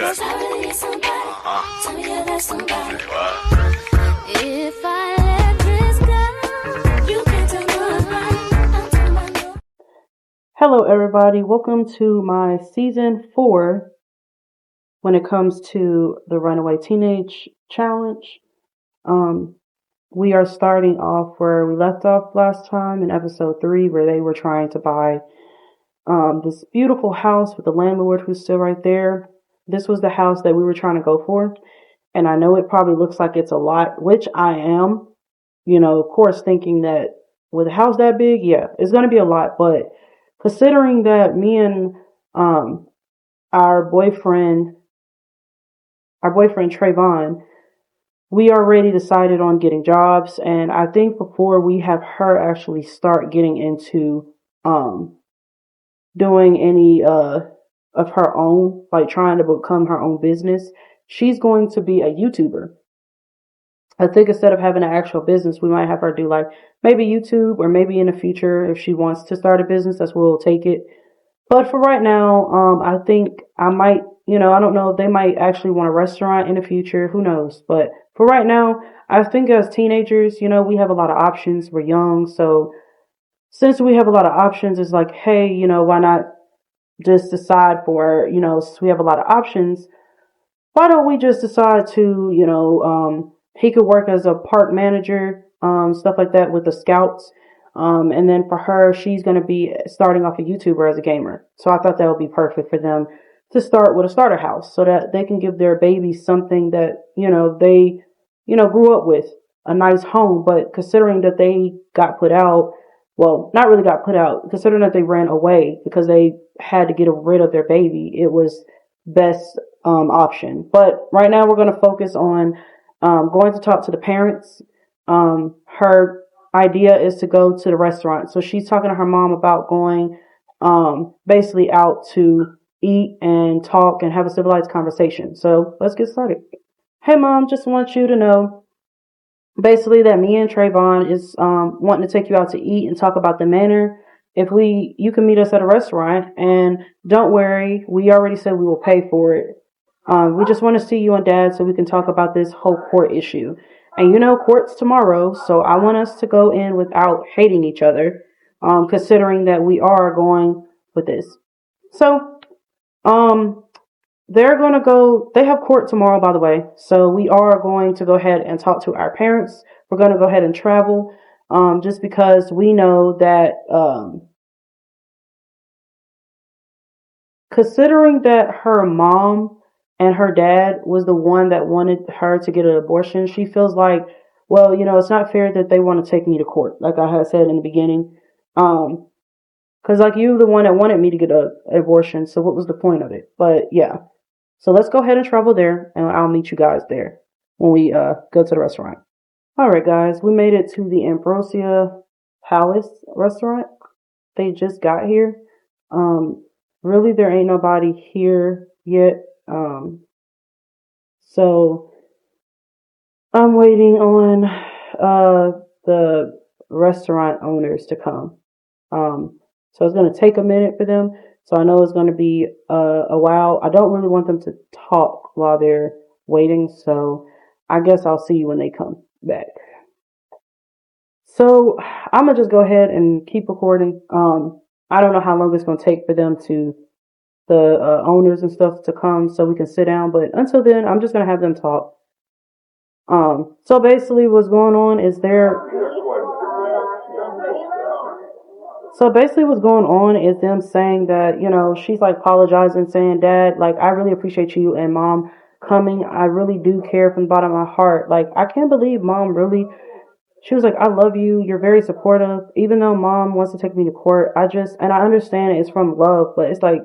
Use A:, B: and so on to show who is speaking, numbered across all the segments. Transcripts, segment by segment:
A: Okay.
B: I really need somebody. Tell me you're that somebody.
A: Say what?
B: If I let this go, you can't tell me right. I'll tell my no.
C: Hello, everybody. Welcome to my season 4 when it comes to the Runaway Teenage Challenge. Um, we are starting off where we left off last time in episode 3, where they were trying to buy this beautiful house with the landlord who's still right there. This was the house that we were trying to go for. And I know it probably looks like it's a lot, which I am, of course, thinking that with a house that big, yeah, it's going to be a lot. But considering that me and um, our boyfriend Trayvon, we already decided on getting jobs. And I think before we have her actually start getting into doing any of her own, like trying to become her own business, she's going to be a YouTuber. I think instead of having an actual business, we might have her do like maybe YouTube, or maybe in the future, if she wants to start a business, that's where we'll take it. But for right now, I think I might, I don't know, they might actually want a restaurant in the future. Who knows? But for right now, I think as teenagers, we have a lot of options. We're young. So since we have a lot of options, it's like, hey, why not just decide for, since we have a lot of options, why don't we just decide to, he could work as a park manager, stuff like that with the scouts. And then for her, she's going to be starting off a YouTuber as a gamer. So I thought that would be perfect for them to start with a starter house so that they can give their babies something that, they, grew up with, a nice home. But considering that they got put out, well, not really got put out, considering that they ran away because they had to get rid of their baby, it was best option. But right now we're going to focus on going to talk to the parents. Her idea is to go to the restaurant. So she's talking to her mom about going basically out to eat and talk and have a civilized conversation. So let's get started. Hey mom, just want you to know basically that me and Trayvon is wanting to take you out to eat and talk about the manor. You can meet us at a restaurant, and don't worry, we already said we will pay for it. We just want to see you and dad so we can talk about this whole court issue. And court's tomorrow, so I want us to go in without hating each other, considering that we are going with this. So, they have court tomorrow, by the way. So we are going to go ahead and talk to our parents. We're going to go ahead and travel, just because we know that, considering that her mom and her dad was the one that wanted her to get an abortion, she feels like, well, it's not fair that they want to take me to court, like I had said in the beginning. Because like you the one that wanted me to get an abortion, so what was the point of it? But yeah. So let's go ahead and travel there, and I'll meet you guys there when we go to the restaurant. Alright guys, we made it to the Ambrosia Palace restaurant. They just got here. Really there ain't nobody here yet. So I'm waiting on the restaurant owners to come. So it's gonna take a minute for them. So I know it's gonna be a while. I don't really want them to talk while they're waiting, so I guess I'll see you when they come back. So I'm gonna just go ahead and keep recording. I don't know how long it's gonna take for them to the owners and stuff to come so we can sit down, but until then I'm just gonna have them talk. So basically what's going on is them saying that, she's like apologizing, saying, Dad, like, I really appreciate you and Mom coming. I really do care from the bottom of my heart. Like, I can't believe Mom really, she was like, I love you. You're very supportive. Even though Mom wants to take me to court, and I understand it's from love, but it's like,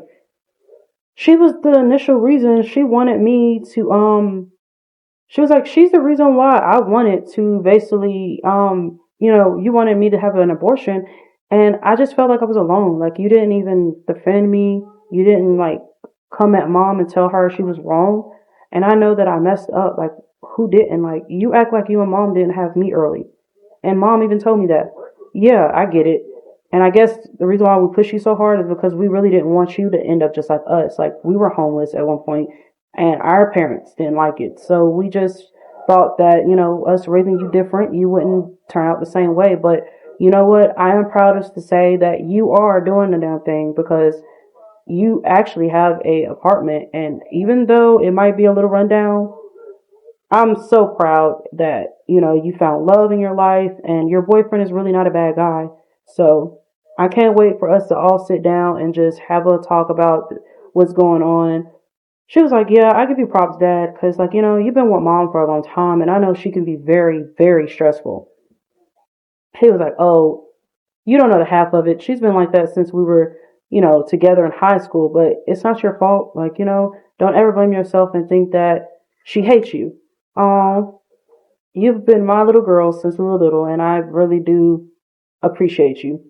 C: she was the initial reason she wanted me to, she was like, she's the reason why I wanted to basically, you wanted me to have an abortion. And I just felt like I was alone. Like, you didn't even defend me. You didn't, like, come at Mom and tell her she was wrong. And I know that I messed up. Like, who didn't? Like, you act like you and Mom didn't have me early. And Mom even told me that. Yeah, I get it. And I guess the reason why we push you so hard is because we really didn't want you to end up just like us. Like, we were homeless at one point. and our parents didn't like it. So we just thought that, us raising you different, you wouldn't turn out the same way. But you know what? I am proudest to say that you are doing the damn thing because you actually have a apartment, and even though it might be a little rundown, I'm so proud that, you found love in your life and your boyfriend is really not a bad guy. So I can't wait for us to all sit down and just have a talk about what's going on. She was like, yeah, I give you props, Dad, because, like, you've been with Mom for a long time, and I know she can be very, very stressful. He was like, oh, you don't know the half of it. She's been like that since we were, together in high school, but it's not your fault. Like, don't ever blame yourself and think that she hates you. Um, you've been my little girl since we were little, and I really do appreciate you.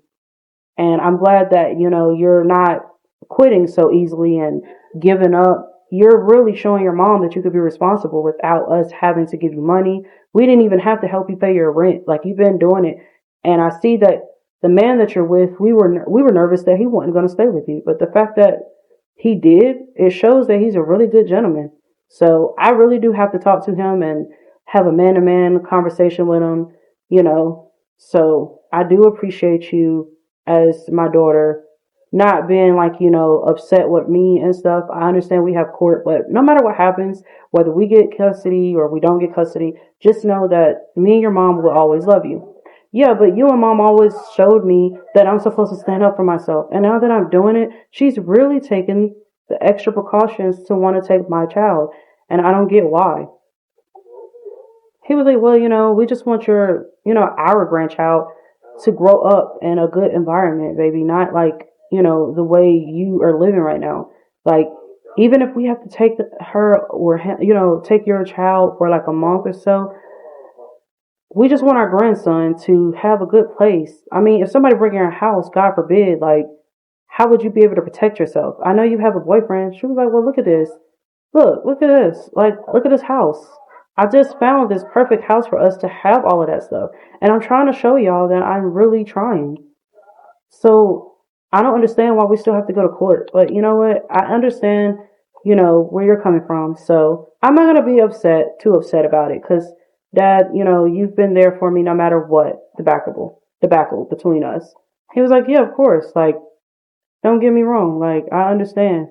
C: And I'm glad that, you're not quitting so easily and giving up. You're really showing your mom that you could be responsible without us having to give you money. We didn't even have to help you pay your rent. Like, you've been doing it. And I see that the man that you're with, we were nervous that he wasn't going to stay with you. But the fact that he did, it shows that he's a really good gentleman. So I really do have to talk to him and have a man to man conversation with him, you know. So I do appreciate you as my daughter not being like, upset with me and stuff. I understand we have court, but no matter what happens, whether we get custody or we don't get custody, just know that me and your mom will always love you. Yeah, but you and mom always showed me that I'm supposed to stand up for myself. And now that I'm doing it, she's really taken the extra precautions to want to take my child. And I don't get why. He was like, well, we just want our grandchild to grow up in a good environment, baby, not like, the way you are living right now. Like, even if we have to take her or, take your child for like a month or so, we just want our grandson to have a good place. I mean, if somebody break in your house, God forbid, like, how would you be able to protect yourself? I know you have a boyfriend. She was like, well, look at this. Look at this. Like, look at this house. I just found this perfect house for us to have all of that stuff. And I'm trying to show y'all that I'm really trying. So I don't understand why we still have to go to court. But you know what? I understand, where you're coming from. So I'm not going to be too upset about it. Because, Dad, you've been there for me no matter what, debacle between us. He was like, yeah, of course. Like, don't get me wrong. Like, I understand.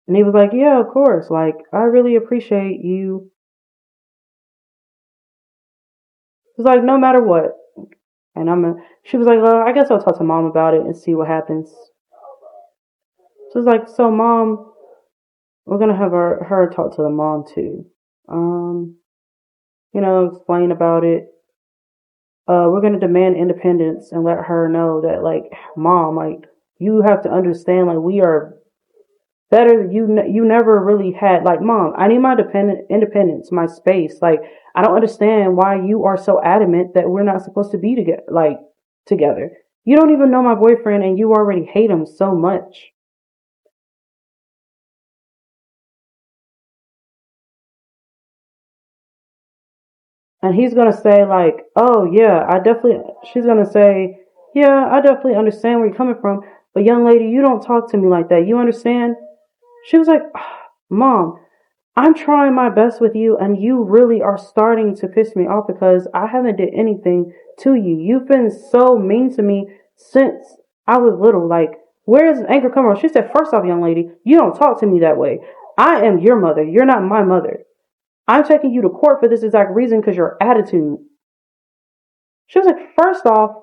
C: And he was like, yeah, of course. Like, I really appreciate you. He was like, no matter what. And she was like, well, I guess I'll talk to mom about it and see what happens. She was like, so mom, we're going to have her talk to the mom too. Explain about it. We're going to demand independence and let her know that, like, mom, like, you have to understand, like, we are better. You never really had, like, mom, I need my independence, my space. Like, I don't understand why you are so adamant that we're not supposed to be together. You don't even know my boyfriend and you already hate him so much. And he's gonna say, like, oh yeah, she's gonna say, yeah, I definitely understand where you're coming from, but young lady, you don't talk to me like that. You understand? She was like, mom, I'm trying my best with you and you really are starting to piss me off because I haven't did anything to you. You've been so mean to me since I was little. Like, where is the anger coming from? She said, first off, young lady, you don't talk to me that way. I am your mother. You're not my mother. I'm taking you to court for this exact reason because your attitude. She was like, first off,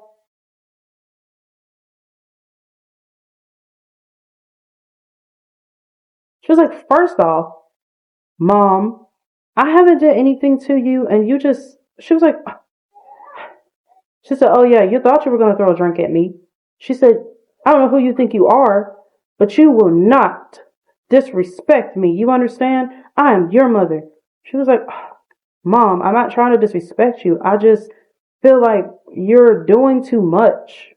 C: mom, I haven't done anything to you and she was like, she said, oh yeah, you thought you were going to throw a drink at me. She said, I don't know who you think you are, but you will not disrespect me. You understand? I am your mother. She was like, mom, I'm not trying to disrespect you. I just feel like you're doing too much.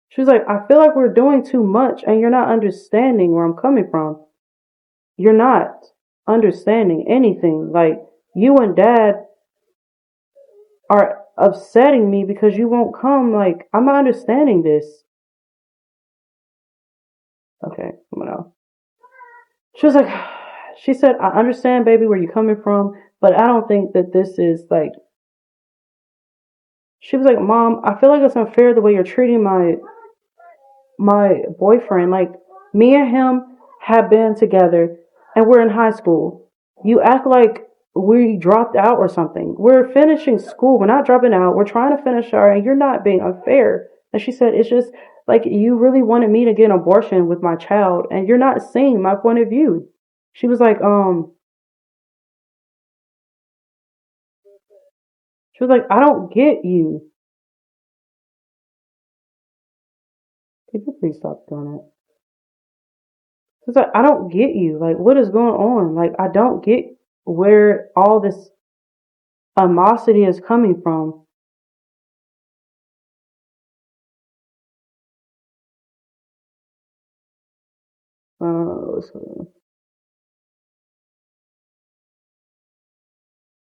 C: She was like, I feel like we're doing too much and you're not understanding where I'm coming from. You're not understanding anything. Like, you and dad are upsetting me because you won't come. Like, I'm not understanding this. Okay, I'm gonna. She was like, she said, I understand, baby, where you're coming from, but I don't think that this is like. She was like, Mom, I feel like it's unfair the way you're treating my boyfriend. Like, me and him have been together and we're in high school. You act like we dropped out or something. We're finishing school. We're not dropping out. We're trying to finish our, and you're not being unfair. And she said, it's just like you really wanted me to get an abortion with my child and you're not seeing my point of view. She was like, I don't get you. Could you please stop doing it? It's like, I don't get you. Like, what is going on? Like, I don't get where all this animosity is coming from.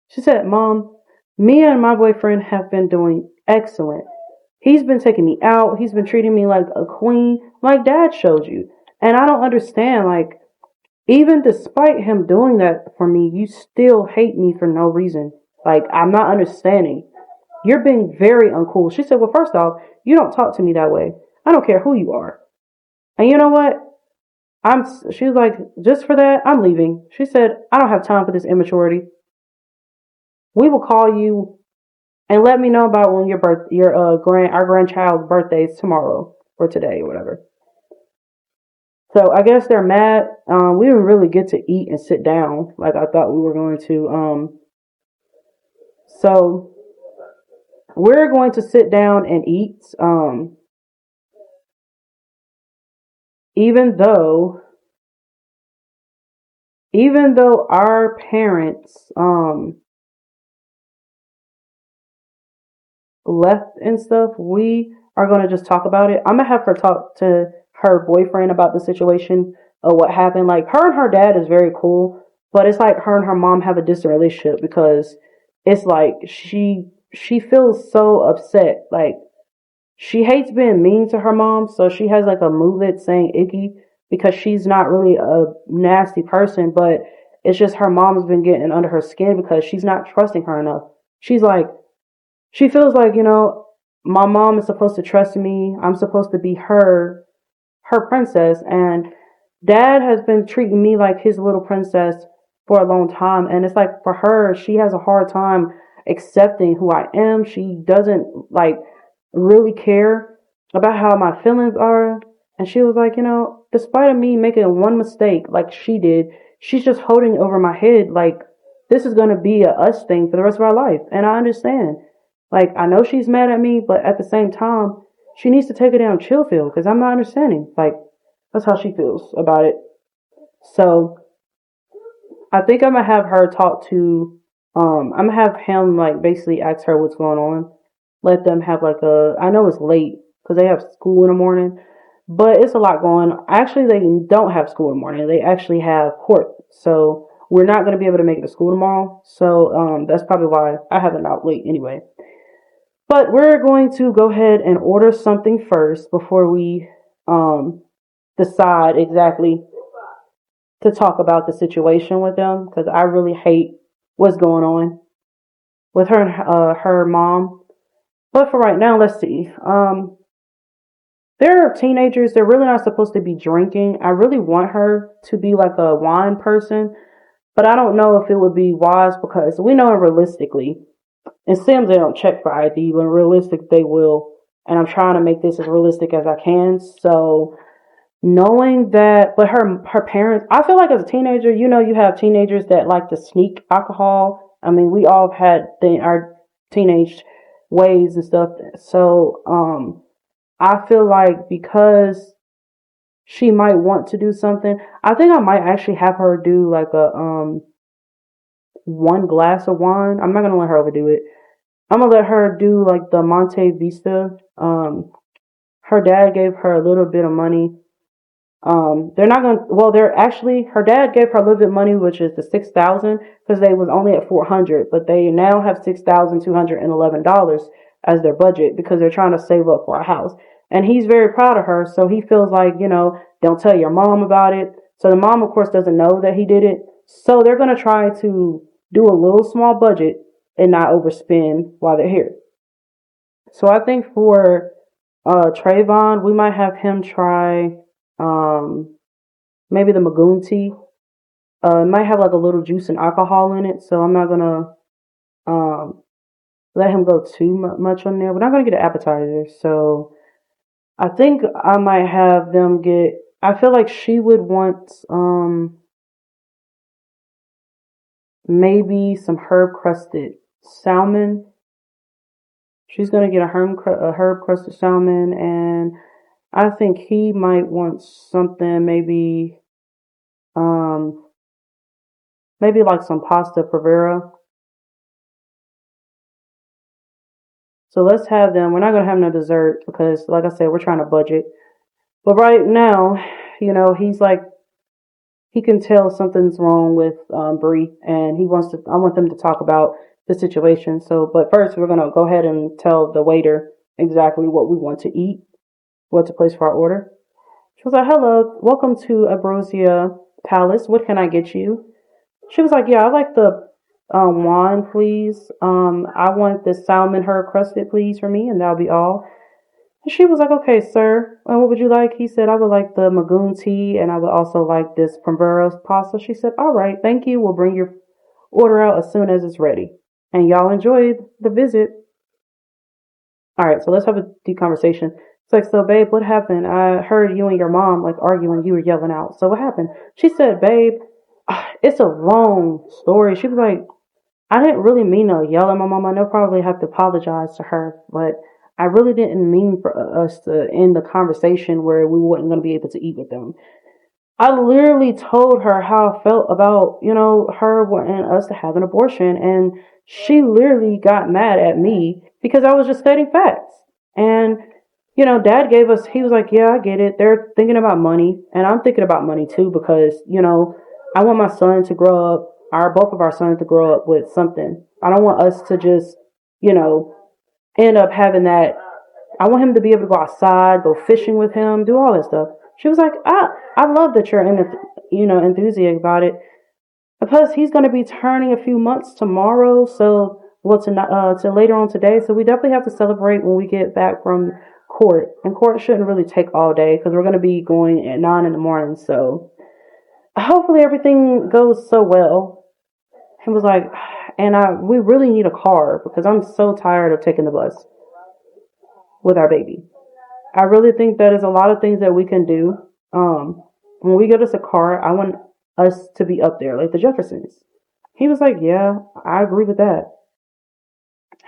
C: She said, Mom, me and my boyfriend have been doing excellent. He's been taking me out. He's been treating me like a queen, like Dad showed you. And I don't understand, like, even despite him doing that for me, you still hate me for no reason. Like, I'm not understanding. You're being very uncool. She said, well, first off, you don't talk to me that way. I don't care who you are. And you know what? She was like, just for that, I'm leaving. She said, I don't have time for this immaturity. We will call you and let me know about when our grandchild's birthday is tomorrow or today or whatever. So I guess they're mad. We didn't really get to eat and sit down like I thought we were going to. So we're going to sit down and eat. Even though our parents left and stuff, we are going to just talk about it. I'm gonna have her talk to her boyfriend about the situation of what happened. Like, her and her dad is very cool, but it's like her and her mom have a distant relationship because it's like she feels so upset. Like, she hates being mean to her mom, so she has like a movelet saying icky because she's not really a nasty person, but it's just her mom's been getting under her skin because she's not trusting her enough. She's like, she feels like, my mom is supposed to trust me. I'm supposed to be her princess. And dad has been treating me like his little princess for a long time. And it's like, for her, she has a hard time accepting who I am. She doesn't like really care about how my feelings are. And she was like, despite of me making one mistake like she did, she's just holding over my head like this is going to be a us thing for the rest of our life. And I understand. Like, I know she's mad at me, but at the same time, she needs to take it down chill feel because I'm not understanding. Like, that's how she feels about it. So, I think I'm going to have her talk to, I'm going to have him, like, basically ask her what's going on. Let them have, like, I know it's late because they have school in the morning, but it's a lot going on. Actually, they don't have school in the morning. They actually have court. So, we're not going to be able to make it to school tomorrow. So, that's probably why I have it out late anyway. But we're going to go ahead and order something first before we decide exactly to talk about the situation with them because I really hate what's going on with her and her mom. But for right now, let's see. They're teenagers. They're really not supposed to be drinking. I really want her to be like a wine person, but I don't know if it would be wise because we know realistically. In Sims, they don't check for ID, but in realistic, they will. And I'm trying to make this as realistic as I can. So, knowing that, but her parents, I feel like as a teenager, you have teenagers that like to sneak alcohol. I mean, we all have had our teenage ways and stuff. So, I feel like because she might want to do something, I think I might actually have her do like a, one glass of wine. I'm not gonna let her overdo it. I'm gonna let her do like the Monte Vista. Her dad gave her a little bit of money. They're not gonna. Well, they're actually. Her dad gave her a little bit of money, which is the 6,000, because they was only at 400, but they now have $6,211 as their budget because they're trying to save up for a house. And he's very proud of her, so he feels like, don't tell your mom about it. So the mom, of course, doesn't know that he did it. So they're going to try to do a little small budget and not overspend while they're here. So I think for Trayvon, we might have him try um, maybe the Magoon tea. It might have like a little juice and alcohol in it, so I'm not gonna um, let him go too much on there. We're not gonna get an appetizer, so I think I might have them get. I feel like she would want maybe some herb crusted salmon. She's gonna get a herb crusted salmon, and I think he might want something um maybe like some pasta Pravera. So let's have them. We're not gonna have no dessert because, like I said, we're trying to budget. But right now, he's like he can tell something's wrong with Bree, and he wants to. I want them to talk about the situation. So, but first, we're gonna go ahead and tell the waiter exactly what we want to eat, what to place for our order. She was like, "Hello, welcome to Abrosia Palace. What can I get you?" She was like, "Yeah, I like the wine, please. I want the salmon herb crusted, please, for me, and that'll be all." And she was like, "Okay, sir. And what would you like?" He said, "I would like the Magoon tea, and I would also like this Primavera pasta." She said, "All right, thank you. We'll bring your order out as soon as it's ready. And y'all enjoy the visit." All right, so let's have a deep conversation. It's like, "So, babe, what happened? I heard you and your mom like arguing. You were yelling out. So what happened?" She said, "Babe, it's a long story." She was like, "I didn't really mean to yell at my mom. I know probably have to apologize to her, but I really didn't mean for us to end the conversation where we weren't going to be able to eat with them." I literally told her how I felt about, her wanting us to have an abortion. And she literally got mad at me because I was just stating facts. And, dad gave us, he was like, "Yeah, I get it. They're thinking about money. And I'm thinking about money too because, I want my son to grow up, both of our sons to grow up with something. I don't want us to just, you know, end up having that. I want him to be able to go outside, go fishing with him, do all that stuff." She was like, I love that you're enthusiastic about it. Plus, he's going to be turning a few months tomorrow, so to later on today. So we definitely have to celebrate when we get back from court. And court shouldn't really take all day because we're going to be going at 9 in the morning. So hopefully everything goes so well. He was like, and we really need a car because I'm so tired of taking the bus with our baby. I really think that is a lot of things that we can do. When we get us a car, I want us to be up there, like the Jeffersons. He was like, "Yeah, I agree with that."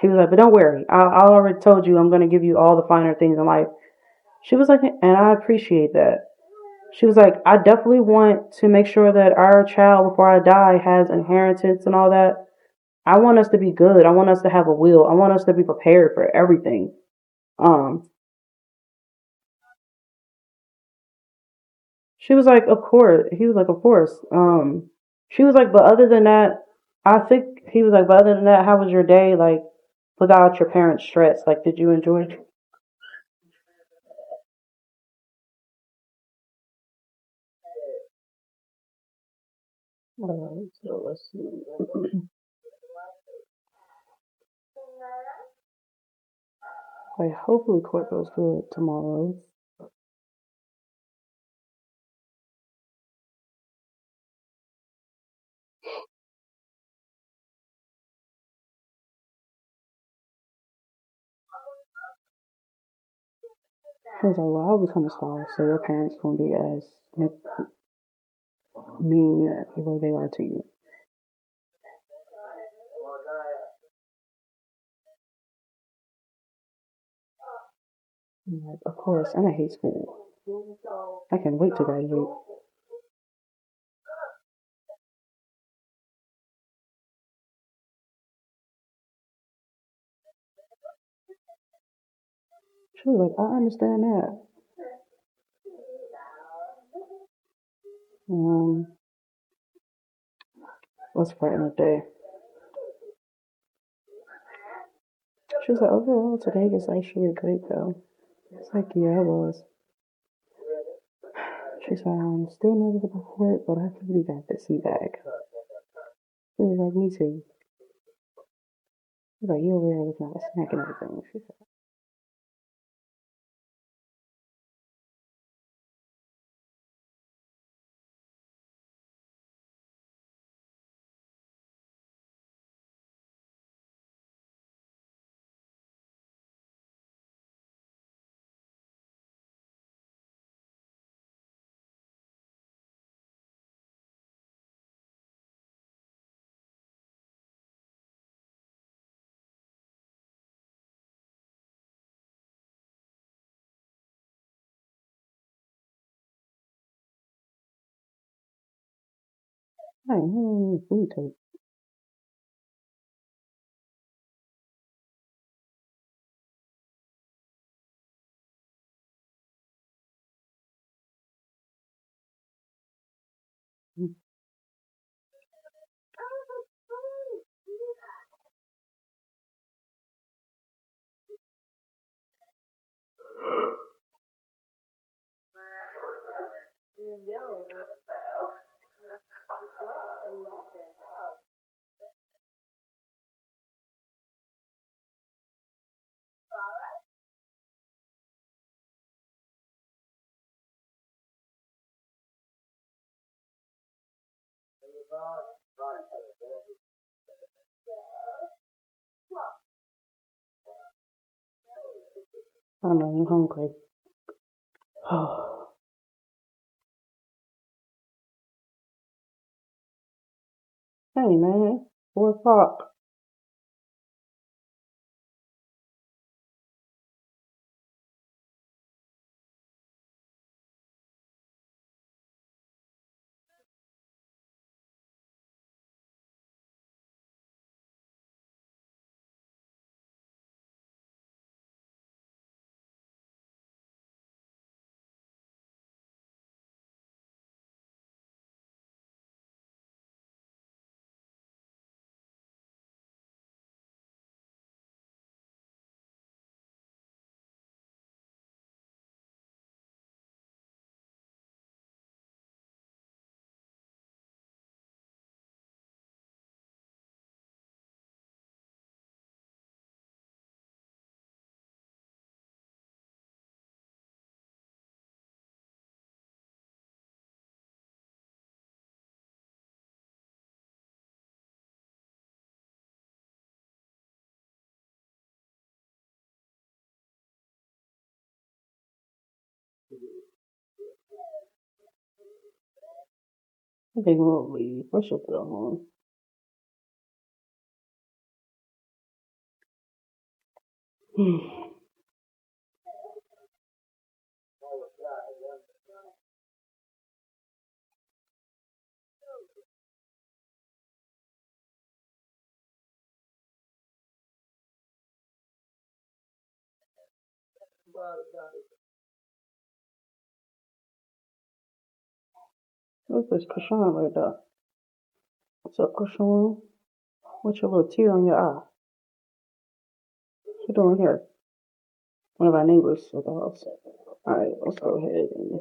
C: He was like, "But don't worry. I already told you I'm going to give you all the finer things in life." She was like, "And I appreciate that." She was like, "I definitely want to make sure that our child before I die has inheritance and all that. I want us to be good. I want us to have a will. I want us to be prepared for everything." Um, She was like, "Of course." He was like, "Of course." She was like, "But other than that, I think," he was like, "But other than that, how was your day? Like, without your parents' stress? Like, did you enjoy it?" So let's see. Like, hopefully court goes good tomorrow. He was like, "Well, I'll become a star, so your parents gonna be as mean the way they are to you." I'm like, "Of course, and I hate school. I can't wait to graduate." She was like, "I understand that." Um, what's Friday day? She was like, "Okay, well, today is actually a great though." It's like, yeah, I was. She said, I'm still nervous about court, but I think we got this in bag. She was like, me too. She's like, you over here looking like a snack and everything. She said, hey, food tape. I know, you're hungry. Hey, man, 4 o'clock. I think we'll leave. What's your go home? What's this Krishan right there? What's up, Krishan? What's your little tear on your eye? What you doing here? One of our neighbors at the house. Alright, let's go ahead and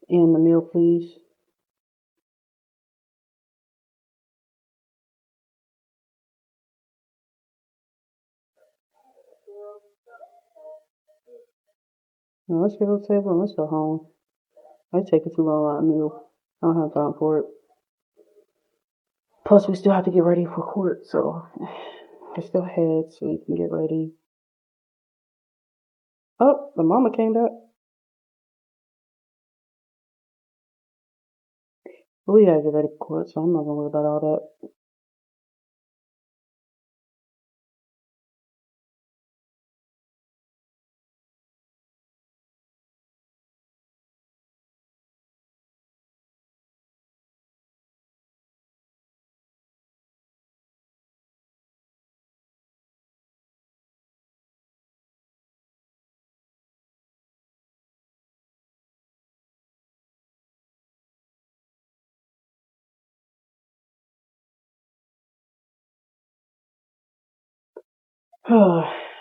C: end the meal, please. Now let's get to the table and let's go home. I take it too long on a meal. I don't have time for it. Plus, we still have to get ready for court, so I still had so we can get ready. Oh, the mama came back. We gotta get ready for court, so I'm not gonna worry about all that.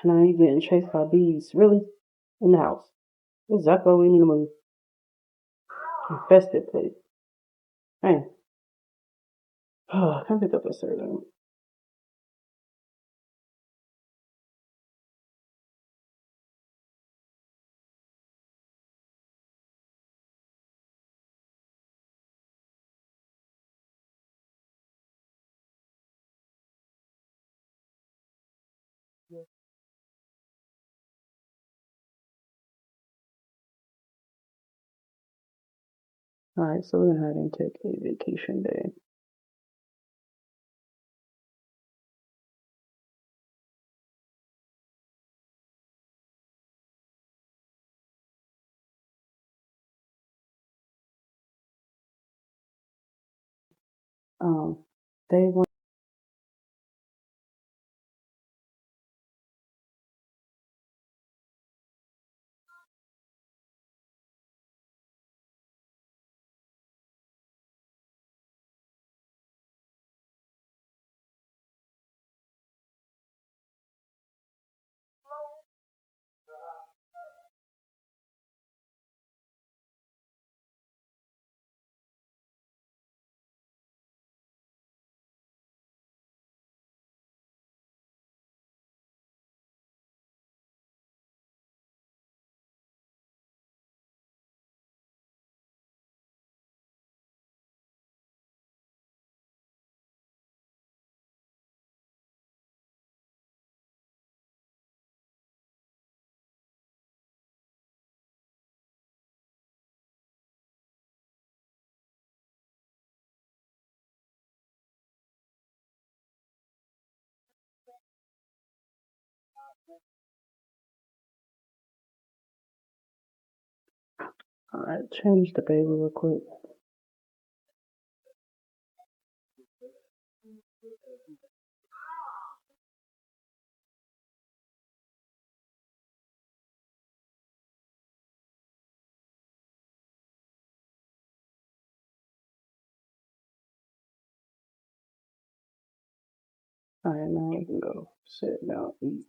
C: Now you getting chased by bees, really? In the house. Exactly what we need to move. Infested place. Man. I can't pick up this Saturday. Alright, so we're gonna have and take a vacation day. Day one. Alright, change the baby real quick. Alright, now we can go sit down, eat.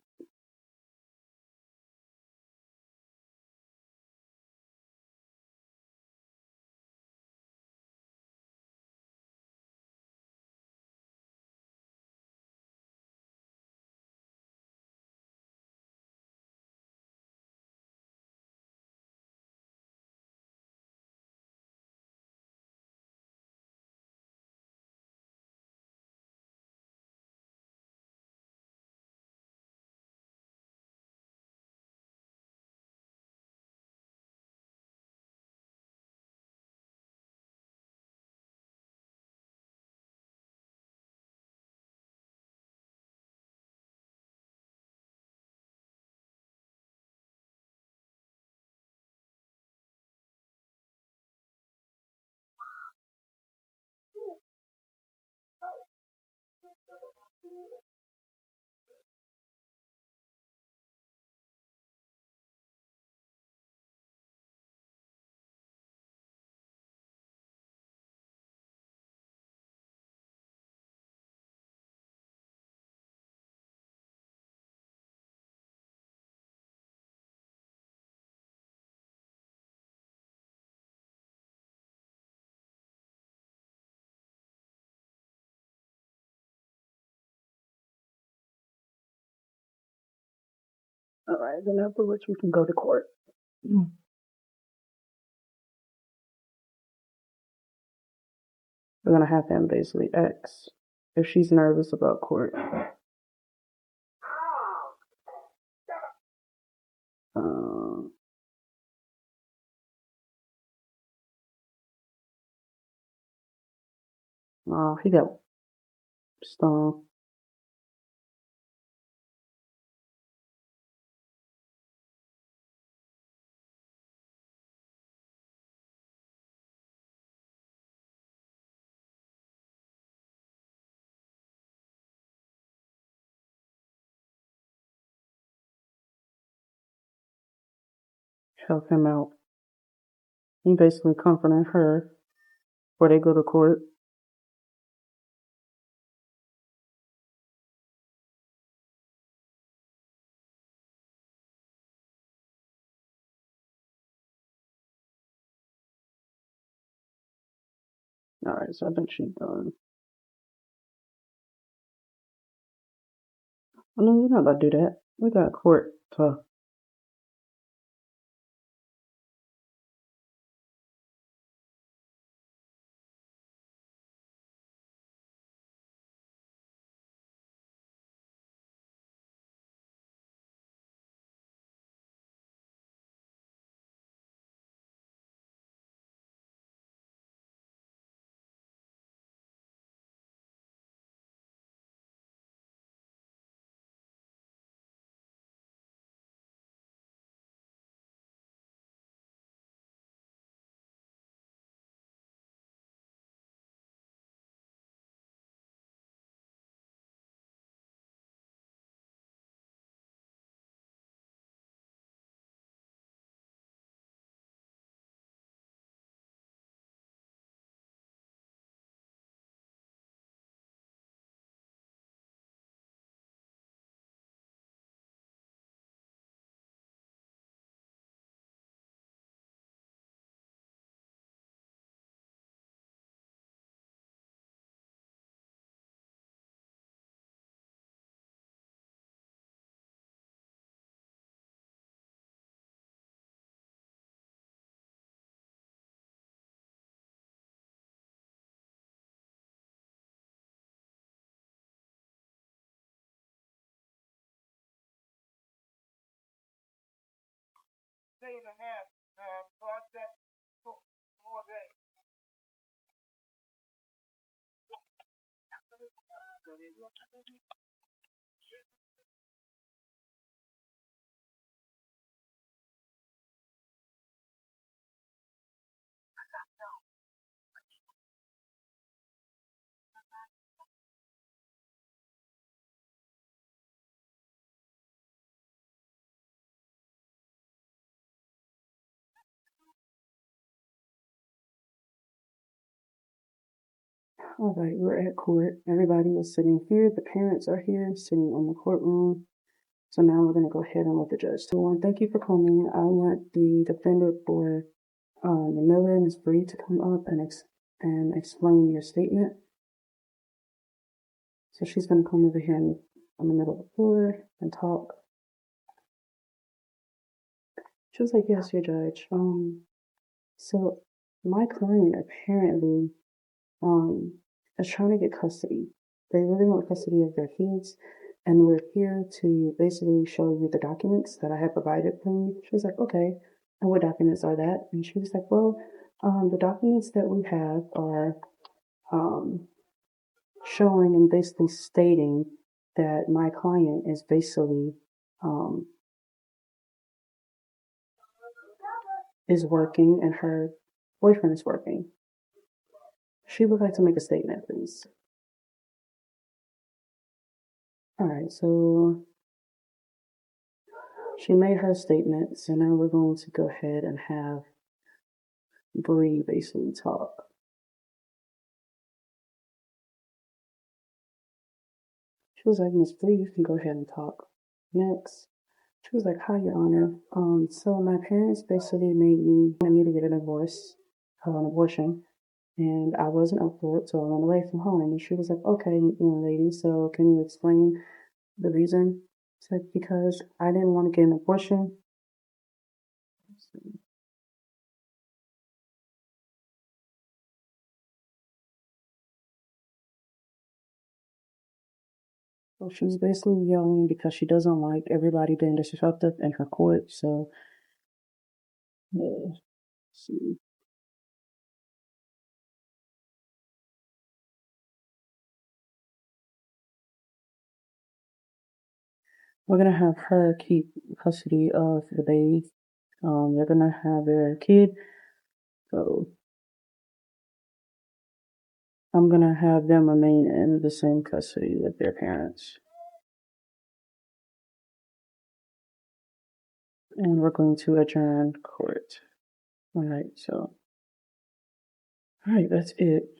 C: Alright, then afterwards we can go to court. We're gonna have him basically ask if she's nervous about court. Um, oh, he got stung. Help him out. He basically comforting her before they go to court. Alright, so I think she's done. Oh no, we're not about to do that. We got court to. Alright, we're at court. Everybody is sitting here. The parents are here, sitting in the courtroom. So now we're going to go ahead and let the judge. So, thank you for coming. I want the defendant for the Miller Ms. Bree to come up and explain your statement. So she's going to come over here in the middle of the floor and talk. She was like, yes, your judge. So my client apparently is trying to get custody. They really want custody of their kids, and we're here to basically show you the documents that I have provided for you. She was like, okay, and what documents are that? And she was like, well, the documents that we have are showing and basically stating that my client is basically is working and her boyfriend is working. She would like to make a statement, please. Alright, so she made her statement, so now we're going to go ahead and have Bree basically talk. She was like, Miss Bree, you can go ahead and talk. Next, she was like, hi, Your Honor. So my parents basically wanted me to get a divorce, an abortion, and I wasn't up for it, so I ran away from home. And she was like, okay, lady, so can you explain the reason? It's like, because I didn't want to get an abortion. So she's basically yelling because she doesn't like everybody being disruptive in her court. So, yeah. See. We're gonna have her keep custody of the baby. They're gonna have their kid. So I'm gonna have them remain in the same custody with their parents. And we're going to adjourn court. Alright, so. Alright, that's it.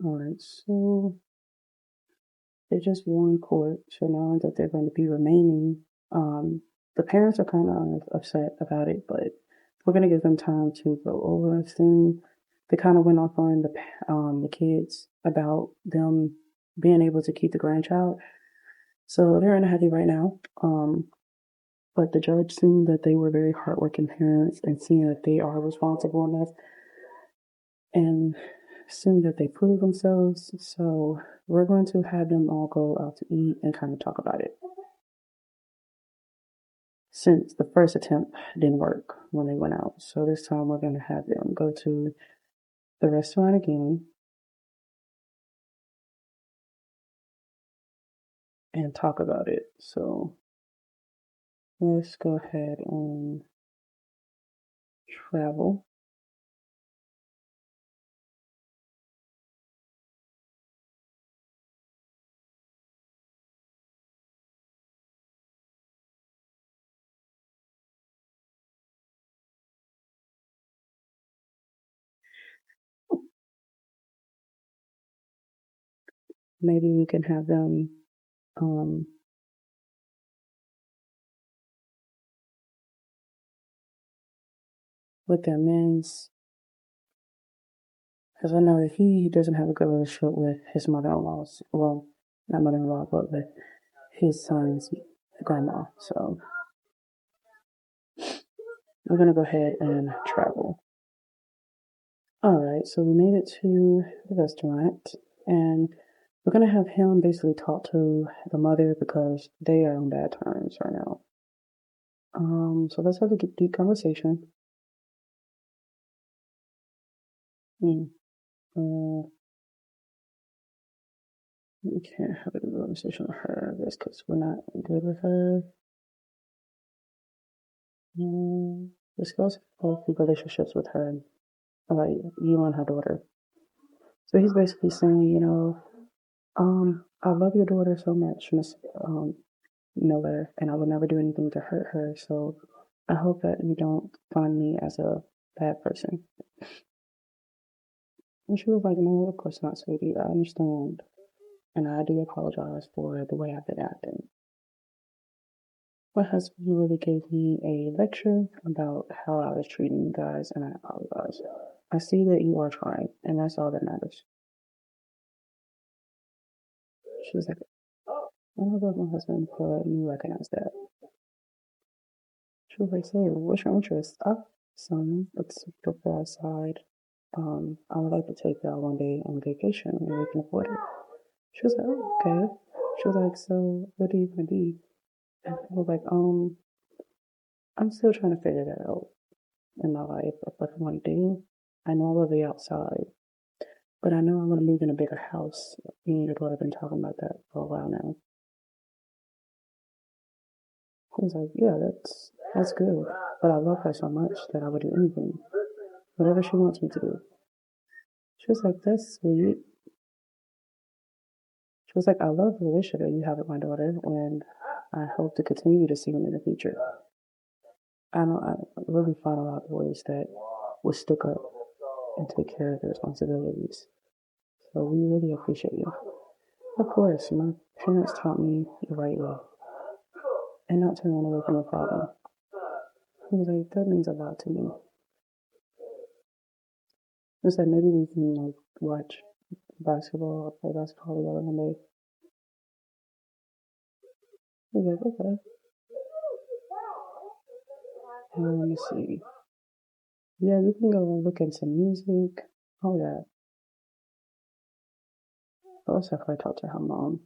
C: Alright, so they just won court, so now that they're going to be remaining, the parents are kind of upset about it, but we're going to give them time to go over everything. They kind of went off on the kids about them being able to keep the grandchild, so they're in a heavy right now. But the judge seeing that they were very hardworking parents and seeing that they are responsible enough and seeing that they prove themselves. So we're going to have them all go out to eat and kind of talk about it. Since the first attempt didn't work when they went out. So this time we're going to have them go to the restaurant again and talk about it. So let's go ahead and travel. Maybe we can have them with their men's, because I know that he doesn't have a good relationship with his mother-in-law's, well, not mother-in-law, but with his son's grandma. So we're going to go ahead and travel. Alright, so we made it to the restaurant, and we're going to have him basically talk to the mother because they are on bad terms right now. So let's have a deep conversation. We can't have a good conversation with her just because we're not good with her. Discuss healthy relationships with her, about you and her daughter. So he's basically saying, I love your daughter so much, Miss Miller, and I will never do anything to hurt her. So I hope that you don't find me as a bad person. And she was like, no, of course not, sweetie. I understand. And I do apologize for the way I've been acting. My husband really gave me a lecture about how I was treating you guys, and I apologize. I see that you are trying, and that's all that matters. She was like, I love my husband, but you recognize that. She was like, so what's your interest? Son, let's go outside. I would like to take y'all one day on vacation and we can afford it. She was like, oh, okay. She was like, so what are you gonna be? And I was like, I'm still trying to figure that out in my life. But one day, I know I will be outside, but I know I'm gonna move in a bigger house. Me and your daughter have been talking about that for a while now. I was like, yeah, that's good. But I love her so much that I would do anything, whatever she wants me to do. She was like, that's sweet. She was like, I love the relationship that you have with my daughter, and I hope to continue to see them in the future. I really find a lot of boys that will stick up and take care of their responsibilities. So we really appreciate you. Of course, my parents taught me the right way and not to run away from a problem. He was like, that means a lot to me. He said, maybe we can watch basketball or play basketball together one day. He was like, okay. Let me see. Yeah, we can go look at some music. Oh, yeah. Also, if I talk to her mom.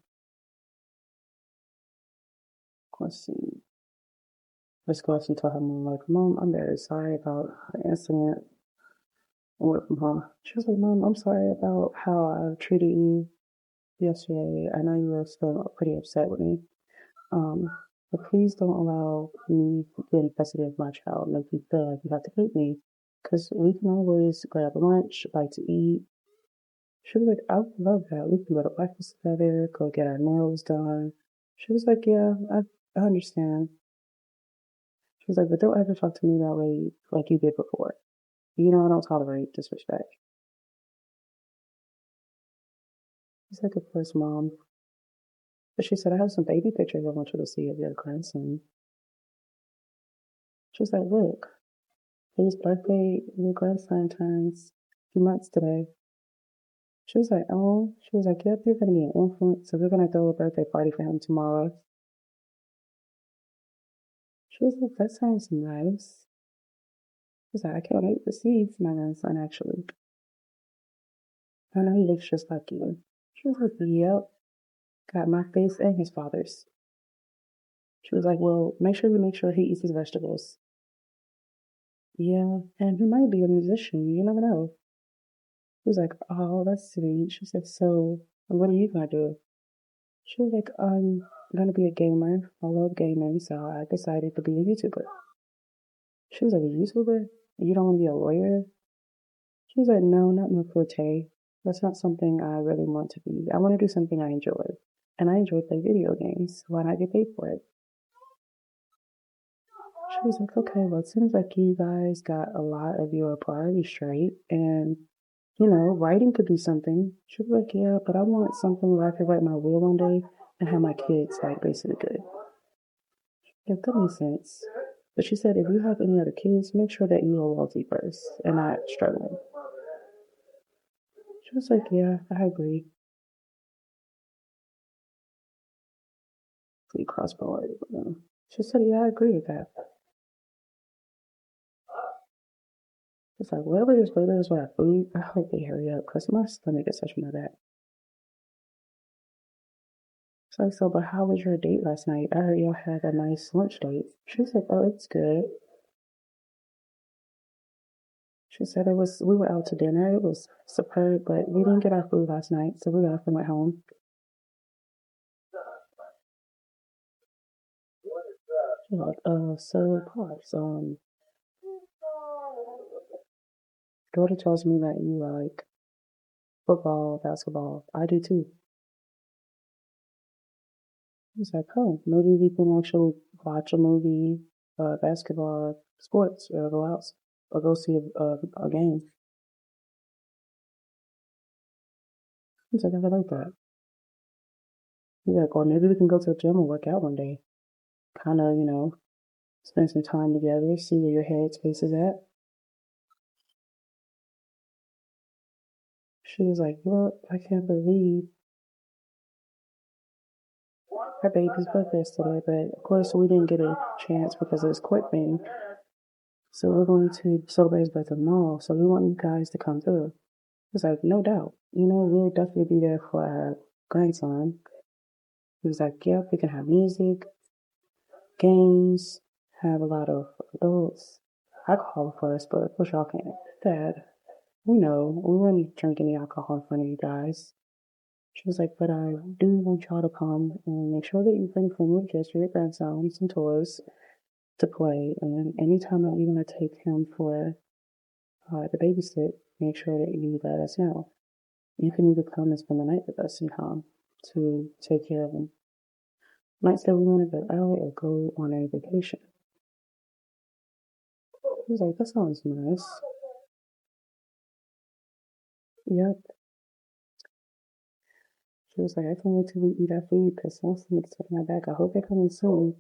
C: Let's see. Let's go up and tell her mom, like, Mom, I'm very sorry about the incident. I work from home. She was like, Mom, I'm sorry about how I treated you yesterday. I know you were still pretty upset with me. But please don't allow me getting custody of my child, make you feel like you have to hate me. Because we can always grab lunch, like to eat, She was like, I would love that. We can go to breakfast together, go get our nails done. She was like, yeah, I understand. She was like, but don't ever talk to me that way like you did before. You know, I don't tolerate disrespect. She's like, of course, mom. But she said, I have some baby pictures I want you to see of your grandson. She was like, look, his birthday, your grandson turns 2 months today. She was like, oh, she was like, yep, you're going to be an infant, so we're going to throw a birthday party for him tomorrow. She was like, that sounds nice. She was like, I can't wait to see my grandson, actually. I know he looks just like you. She was like, yep, got my face and his father's. She was like, well, make sure he eats his vegetables. Yeah, and he might be a musician. You never know. He was like, oh, that's sweet. She said, so what are you going to do? She was like, I'm going to be a gamer. I love gaming, so I decided to be a YouTuber. She was like, a YouTuber? You don't want to be a lawyer? She was like, no, not my forte. That's not something I really want to be. I want to do something I enjoy. And I enjoy playing video games. Why not get paid for it? She was like, okay, well, it seems like you guys got a lot of your priorities straight. And, you know, writing could be something. She was like, yeah, but I want something where I could write my will one day and have my kids, like, basically good. Yeah, that makes sense. But she said, if you have any other kids, make sure that you are wealthy first and not struggling. She was like, yeah, I agree. We crossbow. She said, yeah, I agree with that. It's like, whatever this food is with our food, I hope they hurry up because my stomach is such of that. It's like, so, but how was your date last night? I heard y'all had a nice lunch date. She said, oh, it's good. She said we were out to dinner. It was superb, but we didn't get our food last night, so we got them at home. She's like, so, Pops, daughter tells me that you like football, basketball. I do too. He's like, oh, maybe we can actually watch a movie, basketball, sports, or go out, or go see a game. He's like, I like that. He's like, or maybe we can go to the gym and work out one day. Kind of, you know, spend some time together, see where your headspace is at. She was like, look, I can't believe her baby's birthday is today, but of course we didn't get a chance because of this court thing. So we're going to celebrate his birthday tomorrow. So we want you guys to come through. He was like, no doubt. You know, we'll definitely be there for our grandson. He was like, yep, we can have music, games, have a lot of adults. Alcohol first, but of course y'all can't. Dad, we know we wouldn't drink any alcohol in front of you guys. She was like, but I do want y'all to come and make sure that you bring family gifts for your grandson, some toys to play. And anytime that you're going to take him for the babysit, make sure that you let us know. You can either come and spend the night with us and come to take care of him. Nights that we want to go out or go on a vacation. He was like, that sounds nice. Yep. She was like, I can't wait till we eat our food because someone's going to take my back. I hope they're coming soon.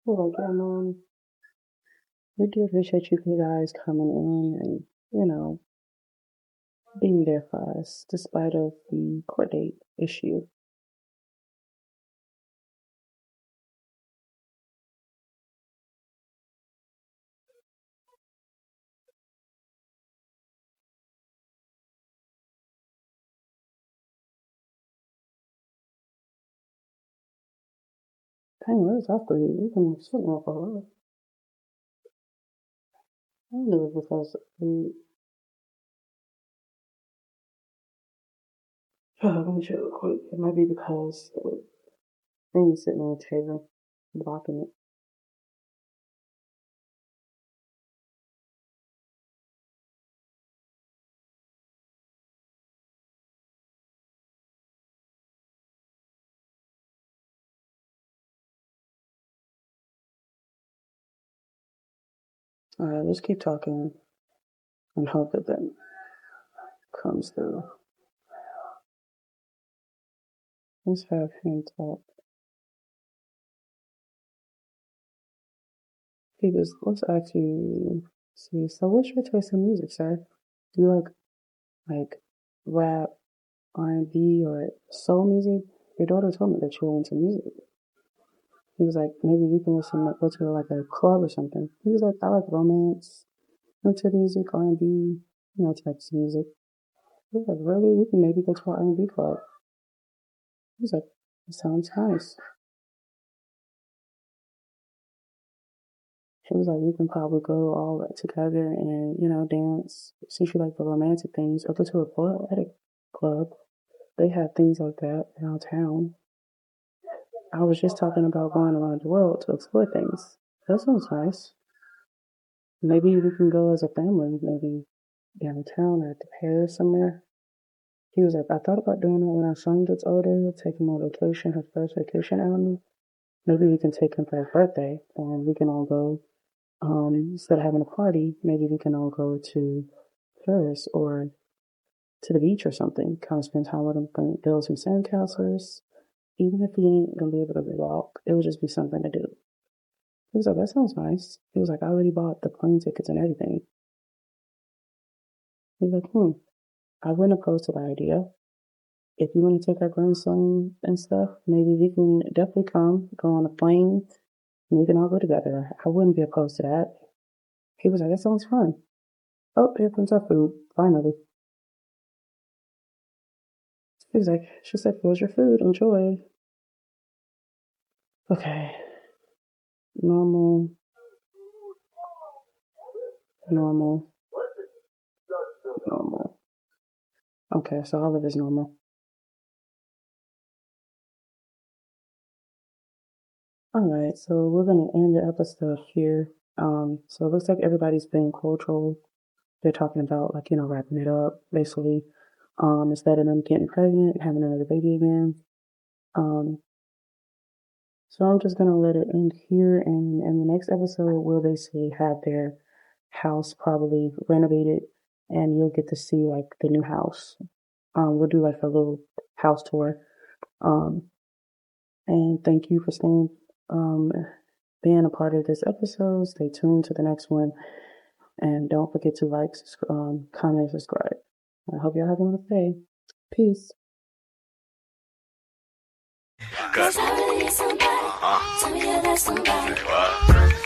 C: Well, like, we do appreciate you guys coming in and, you know, being there for us despite of the court date issue. Dang, where's after you? You've been sitting there for a while. I think it was because let me check real quick. It might be because the thing is sitting on the table, blocking it. Alright, let's keep talking and hope that that comes through. Let's have him talk. Because let's actually see. So, what's your taste in music, sir? Do you like rap, R&B, or soul music? Your daughter told me that you were into music. He was like, maybe we can go to like a club or something. He was like, I like romance, into music, R&B, types of music. He was like, really? We can maybe go to an R&B club. He was like, it sounds nice. She was like, we can probably go all together and, dance. Since you like the romantic things, or go to a poetic club. They have things like that downtown. I was just talking about going around the world to explore things. That sounds nice. Maybe we can go as a family, maybe downtown or to Paris somewhere. He was like, I thought about doing it when our son gets older, take him on vacation, his first vacation outing. Maybe we can take him for his birthday and we can all go. Instead of having a party, maybe we can all go to Paris or to the beach or something. Kind of spend time with him, build some sandcastles. Even if he ain't gonna be able to walk, it would just be something to do. He was like, that sounds nice. He was like, I already bought the plane tickets and everything. He was like, I wouldn't oppose to the idea. If you want to take our grandson and stuff, maybe we can definitely come, go on a plane, and we can all go together. I wouldn't be opposed to that. He was like, that sounds fun. Oh, here comes our food, finally. He was like, she said, here's your food, enjoy. Okay. Normal. Okay, so all of it is normal. Alright, so we're gonna end the episode here. So it looks like everybody's being cultural. They're talking about wrapping it up, basically. Instead of them getting pregnant, having another baby again. So I'm just gonna let it end here, and in the next episode, we'll basically have their house probably renovated, and you'll get to see like the new house. We'll do like a little house tour. And thank you for staying, being a part of this episode. Stay tuned to the next one, and don't forget to like, comment, subscribe. I hope y'all have a wonderful day. Peace.
B: Cause I really need somebody. Tell me you're that somebody.